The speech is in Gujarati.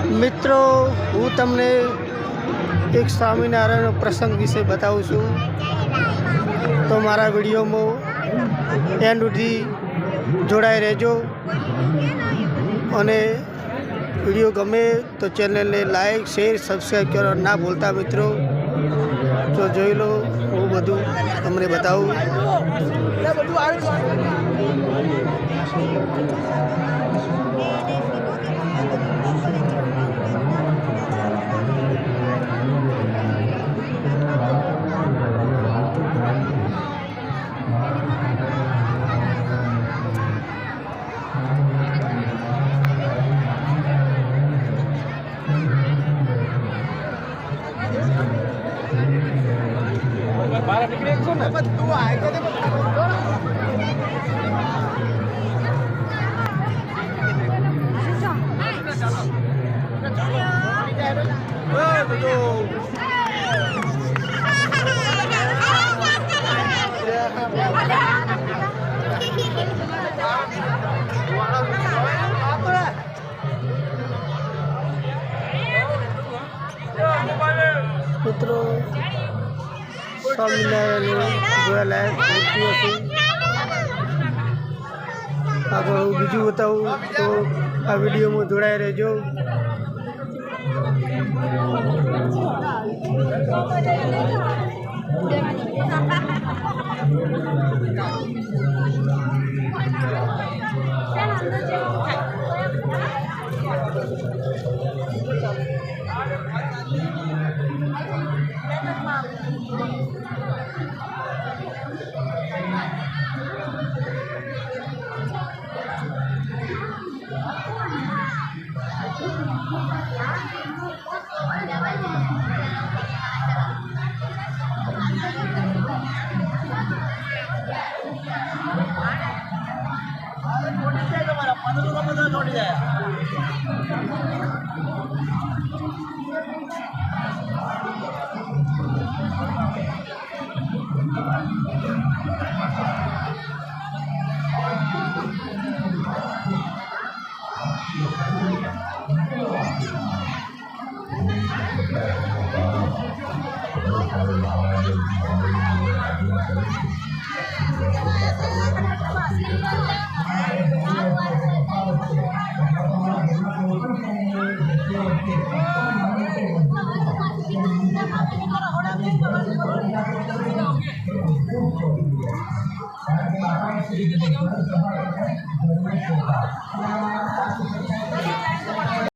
મિત્રો હું તમને એક સ્વામિનારાયણનો પ્રસંગ વિશે બતાવું છું, તો મારા વિડીયોમાં એન્ડ સુધી જોડાઈ રહેજો અને વિડીયો ગમે તો ચેનલને લાઈક શેર સબસ્ક્રાઈબ કરવા ના ભૂલતા મિત્રો। તો જોઈ લો, હું બધું તમને બતાવું। મિત્રો સ્વામિનારાયણ જોવાલાયક મૂર્તિઓ છે। આગળ હું બીજું બતાવું તો આ વિડીયોમાં જોડાઈ રહેજો।